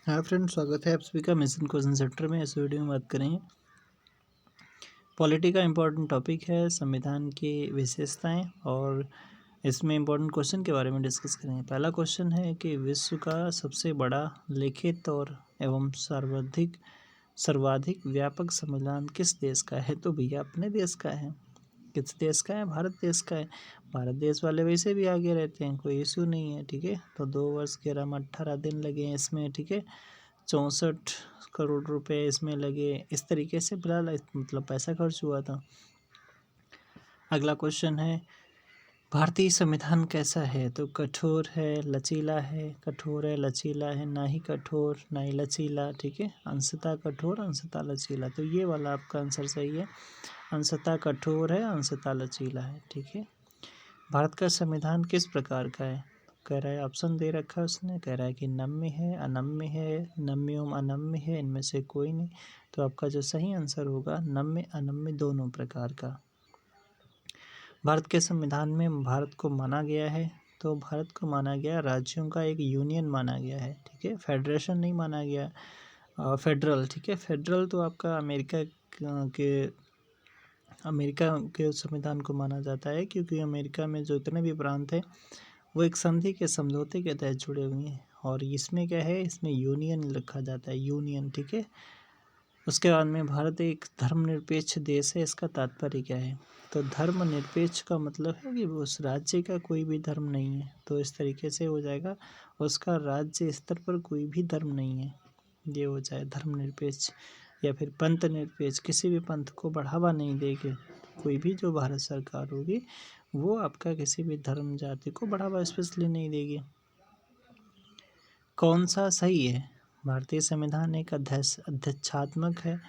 Hi friends, स्वागत है आप सभी का मिशन क्वेश्चन सेंटर में। इस वीडियो में बात करेंगे पॉलिटी का इम्पोर्टेंट टॉपिक है संविधान की विशेषताएं, और इसमें इम्पोर्टेंट क्वेश्चन के बारे में डिस्कस करेंगे। पहला क्वेश्चन है कि विश्व का सबसे बड़ा लिखित और एवं सर्वाधिक व्यापक संविधान किस देश का है? तो भैया अपने देश का है। किस देश का है? भारत देश का है। भारत देश वाले वैसे भी आगे रहते हैं, कोई इशू नहीं है। ठीक है, तो 2 वर्ष 11 में 18 दिन लगे हैं इसमें। ठीक है, 64 करोड़ रुपए इसमें लगे। इस तरीके से फिलहाल मतलब पैसा खर्च हुआ था। अगला क्वेश्चन है भारतीय संविधान कैसा है? तो कठोर है, लचीला है। कठोर है, लचीला है, ना ही कठोर ना ही लचीला। ठीक है, अंशतः कठोर अंशतः लचीला। तो ये वाला आपका आंसर सही है। अंशतः कठोर है, अंशतः लचीला है। ठीक है, भारत का संविधान किस प्रकार का है? कह रहा है, ऑप्शन दे रखा है उसने। कह रहा है कि नम्य है, अनम्य है, नम्य एवं अनम्य है, इनमें से कोई नहीं। तो आपका जो सही आंसर होगा नम्य अनम्य दोनों प्रकार का। भारत के संविधान में भारत को माना गया है, तो भारत को माना गया राज्यों का एक यूनियन माना गया है। ठीक है, फेडरेशन नहीं माना गया, फेडरल। ठीक है, फेडरल तो आपका अमेरिका के संविधान को माना जाता है, क्योंकि अमेरिका में जो इतने भी प्रांत हैं वो एक संधि के समझौते के तहत जुड़े हुए हैं। और इसमें क्या है, इसमें यूनियन लिखा जाता है, यूनियन। ठीक है, उसके बाद में भारत एक धर्मनिरपेक्ष देश है। इसका तात्पर्य क्या है? तो धर्मनिरपेक्ष का मतलब है कि उस राज्य का कोई भी धर्म नहीं है। तो इस तरीके से हो जाएगा, उसका राज्य स्तर पर कोई भी धर्म नहीं है, ये हो जाए धर्मनिरपेक्ष। या फिर पंथ निरपेक्ष, किसी भी पंथ को बढ़ावा नहीं देगी कोई भी जो भारत सरकार होगी, वो आपका किसी भी धर्म जाति को बढ़ावा स्पेशली नहीं देगी। कौन सा सही है? भारतीय संविधान एक अध्यक्षात्मक है।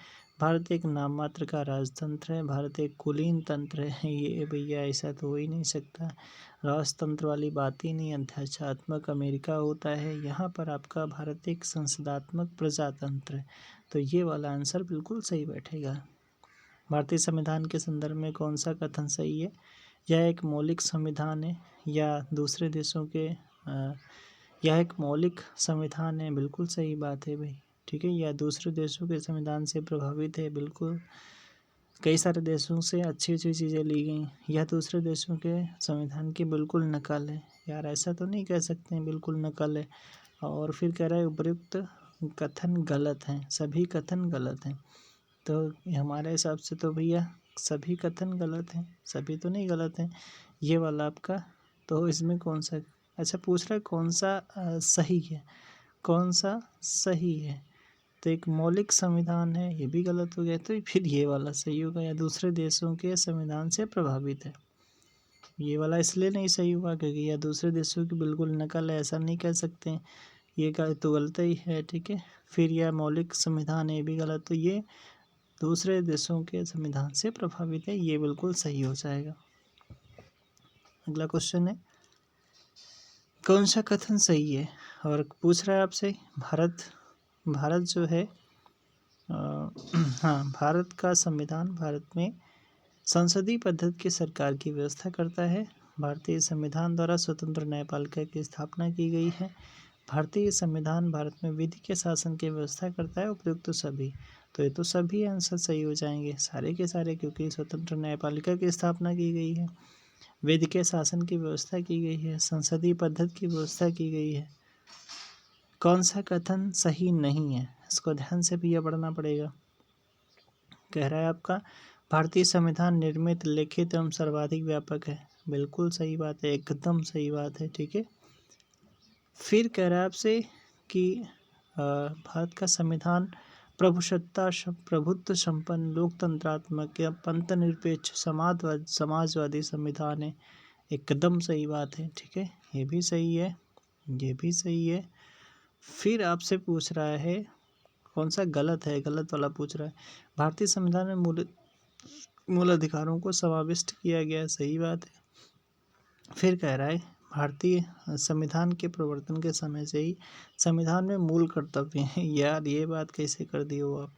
भारत एक नाम मात्र का राजतंत्र है। भारत एक कुलीन तंत्र है। ये भैया ऐसा तो हो ही नहीं सकता, राजतंत्र वाली बात ही नहीं। अध्यक्षात्मक अमेरिका होता है, यहाँ पर आपका भारत एक संसदात्मक प्रजातंत्र है। तो ये वाला आंसर बिल्कुल सही बैठेगा। भारतीय संविधान के संदर्भ में कौन सा कथन सही है? यह एक मौलिक संविधान है या दूसरे देशों के यह एक मौलिक संविधान है, बिल्कुल सही बात है भाई। ठीक है, यह दूसरे देशों के संविधान से प्रभावित है, बिल्कुल। कई सारे देशों से अच्छी अच्छी चीज़ें ली गई। यह दूसरे देशों के संविधान की बिल्कुल नकल है। यार ऐसा तो नहीं कह सकते हैं बिल्कुल नकल है। और फिर कह रहा है उपयुक्त कथन गलत हैं, सभी कथन गलत हैं। तो हमारे हिसाब से तो भैया सभी कथन गलत हैं, सभी तो नहीं गलत हैं, ये वाला आपका। तो इसमें कौन सा, अच्छा पूछ रहा है कौन सा सही है, कौन सा सही है? तो एक मौलिक संविधान है, ये भी गलत हो गया। तो फिर ये वाला सही होगा, या दूसरे देशों के संविधान से प्रभावित है। ये वाला इसलिए नहीं सही हुआ क्योंकि यह दूसरे देशों की बिल्कुल नकल है, ऐसा नहीं कह सकते हैं। ये का तो गलत ही है। ठीक है, फिर यह मौलिक संविधान है, ये भी गलत। तो ये दूसरे देशों के संविधान से प्रभावित है, ये बिल्कुल सही हो जाएगा। अगला क्वेश्चन है कौन सा कथन सही है? और पूछ रहा है आपसे भारत जो है हाँ, भारत का संविधान भारत में संसदीय पद्धति की सरकार की व्यवस्था करता है। भारतीय संविधान द्वारा स्वतंत्र न्यायपालिका की स्थापना की गई है। भारतीय संविधान भारत में विधि के शासन की व्यवस्था करता है। उपयुक्त तो सभी, तो ये तो सभी आंसर सही हो जाएंगे सारे के सारे, क्योंकि स्वतंत्र न्यायपालिका की स्थापना की गई है, विधि के शासन की व्यवस्था की गई है, संसदीय पद्धति की व्यवस्था की गई है। कौन सा कथन सही नहीं है, इसको ध्यान से भी यह पढ़ना पड़ेगा। कह रहा है आपका भारतीय संविधान निर्मित, लिखित एवं सर्वाधिक व्यापक है, बिल्कुल सही बात है, एकदम सही बात है। ठीक है, फिर कह रहा है आपसे कि भारत का संविधान प्रभुत्व संपन्न, लोकतंत्रात्मक या पंथ निरपेक्ष समाजवादी संविधान है, एकदम सही बात है। ठीक है, ये भी सही है, ये भी सही है। फिर आपसे पूछ रहा है कौन सा गलत है, गलत वाला पूछ रहा है। भारतीय संविधान में मूल अधिकारों को समाविष्ट किया गया, सही बात है। फिर कह रहा है भारतीय संविधान के प्रवर्तन के समय से ही संविधान में मूल कर्तव्य हैं। यार ये बात कैसे कर दी हो आप,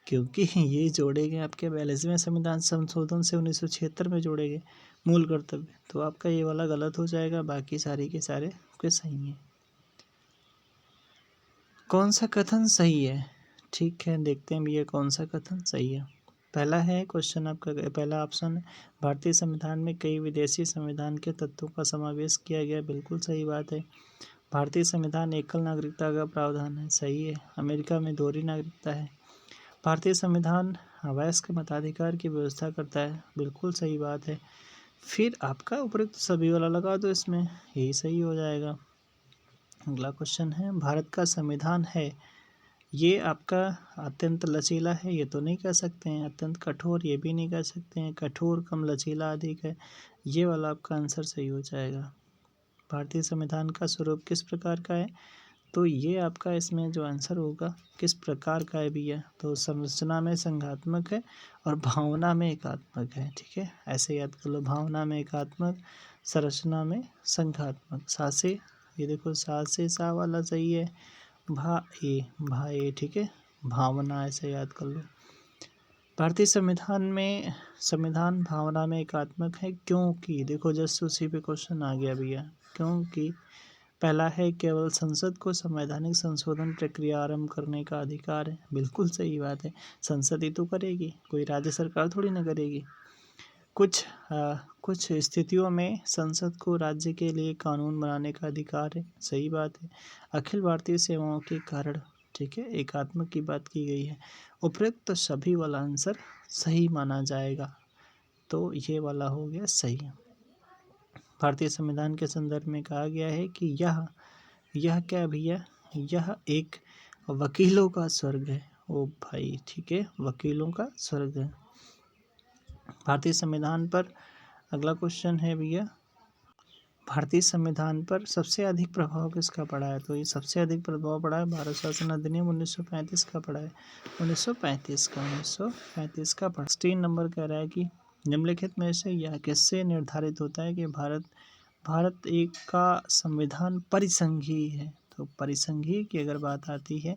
क्योंकि ये जोड़े गए आपके 42वें संविधान संशोधन से 1976 में जोड़े गए मूल कर्तव्य। तो आपका ये वाला गलत हो जाएगा, बाकी सारे के सारे आपके सही हैं। कौन सा कथन सही है? ठीक है, देखते हैं भैया कौन सा कथन सही है। पहला है क्वेश्चन आपका, पहला ऑप्शन है भारतीय संविधान में कई विदेशी संविधान के तत्वों का समावेश किया गया, बिल्कुल सही बात है। भारतीय संविधान एकल नागरिकता का प्रावधान है, सही है। अमेरिका में दोहरी नागरिकता है। भारतीय संविधान अवयस्क मताधिकार की व्यवस्था करता है, बिल्कुल सही बात है। फिर आपका उपयुक्त सभी वाला लगा दो इसमें, यही सही हो जाएगा। अगला क्वेश्चन है भारत का संविधान है, ये आपका अत्यंत लचीला है, ये तो नहीं कह सकते हैं। अत्यंत कठोर, ये भी नहीं कह सकते हैं। कठोर कम लचीला अधिक है, ये वाला आपका आंसर सही हो जाएगा। भारतीय संविधान का स्वरूप किस प्रकार का है, तो ये आपका इसमें जो आंसर होगा किस प्रकार का है भैया, तो संरचना में संघात्मक है और भावना में एकात्मक है। ठीक है, ऐसे याद कर लो, भावना में एकात्मक, संरचना में संघात्मक। सा से, ये देखो सा से सा वाला सही है। भा ए, ठीक है, भावना, ऐसे याद कर लो। भारतीय संविधान भावना में एकात्मक है क्योंकि, देखो जस्ट उसी पे क्वेश्चन आ गया भैया, क्योंकि पहला है केवल संसद को संवैधानिक संशोधन प्रक्रिया आरंभ करने का अधिकार है, बिल्कुल सही बात है। संसद ही तो करेगी, कोई राज्य सरकार थोड़ी ना करेगी। कुछ स्थितियों में संसद को राज्य के लिए कानून बनाने का अधिकार है, सही बात है। अखिल भारतीय सेवाओं के कारण, ठीक है, एकात्मक की बात की गई है। उपयुक्त तो सभी वाला आंसर सही माना जाएगा, तो ये वाला हो गया सही। भारतीय संविधान के संदर्भ में कहा गया है कि यह क्या भैया, यह एक वकीलों का स्वर्ग है। ओ भाई, ठीक है, वकीलों का स्वर्ग है। भारतीय संविधान पर अगला क्वेश्चन है भैया, भारतीय संविधान पर सबसे अधिक प्रभाव किसका पड़ा है, तो ये सबसे अधिक प्रभाव पड़ा है भारत शासन अधिनियम 1935 का पड़ा है। 1935 का पड़ा। 16 नंबर कह रहा है कि निम्नलिखित में से यह किससे निर्धारित होता है कि भारत एक का संविधान परिसंघीय है। तो परिसंघीय की अगर बात आती है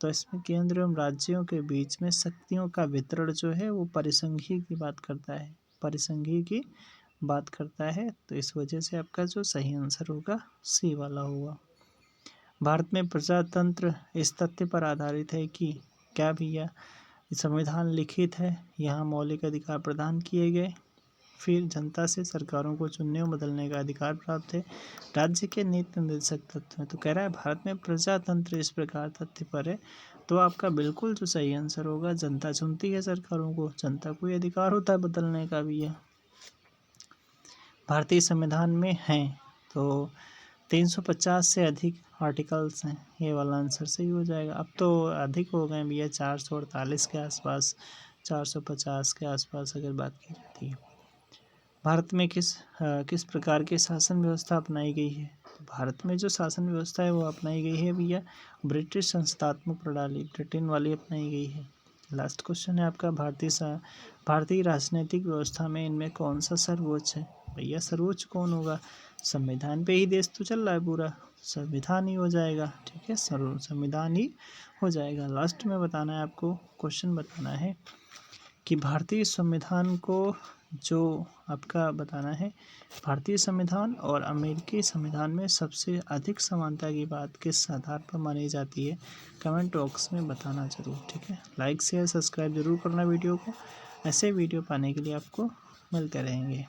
तो इसमें केंद्र एवं राज्यों के बीच में शक्तियों का वितरण जो है वो परिसंघीय की बात करता है, परिसंघीय की बात करता है। तो इस वजह से आपका जो सही आंसर होगा सी वाला होगा। भारत में प्रजातंत्र इस तथ्य पर आधारित है कि क्या भैया, संविधान लिखित है, यहाँ मौलिक अधिकार प्रदान किए गए, फिर जनता से सरकारों को चुनने और बदलने का अधिकार प्राप्त है, राज्य के नीति निर्देशक तत्व है। तो कह रहा है भारत में प्रजातंत्र इस प्रकार तथ्य पर है, तो आपका बिल्कुल जो सही आंसर होगा, जनता चुनती है सरकारों को, जनता को अधिकार होता है बदलने का भी है। भारतीय संविधान में हैं तो 350 से अधिक आर्टिकल्स हैं, ये वाला आंसर सही हो जाएगा। अब तो अधिक हो गए भैया, 448 के आसपास, 450 के आसपास अगर बात की जाती है। भारत में किस प्रकार की शासन व्यवस्था अपनाई गई है, तो भारत में जो शासन व्यवस्था है वो अपनाई गई है भैया ब्रिटिश संस्थात्मक प्रणाली, ब्रिटेन वाली अपनाई गई है। लास्ट क्वेश्चन है आपका, भारतीय राजनीतिक व्यवस्था में इनमें कौन सा सर्वोच्च है, भैया सर्वोच्च कौन होगा, संविधान पे ही देश तो चल रहा है पूरा, संविधान ही हो जाएगा। ठीक है, संविधान ही हो जाएगा। लास्ट में बताना है आपको, क्वेश्चन बताना है कि भारतीय संविधान को जो आपका बताना है, भारतीय संविधान और अमेरिकी संविधान में सबसे अधिक समानता की बात किस आधार पर मानी जाती है, कमेंट बॉक्स में बताना ज़रूर। ठीक है, लाइक शेयर सब्सक्राइब जरूर करना वीडियो को, ऐसे वीडियो पाने के लिए आपको मिलते रहेंगे।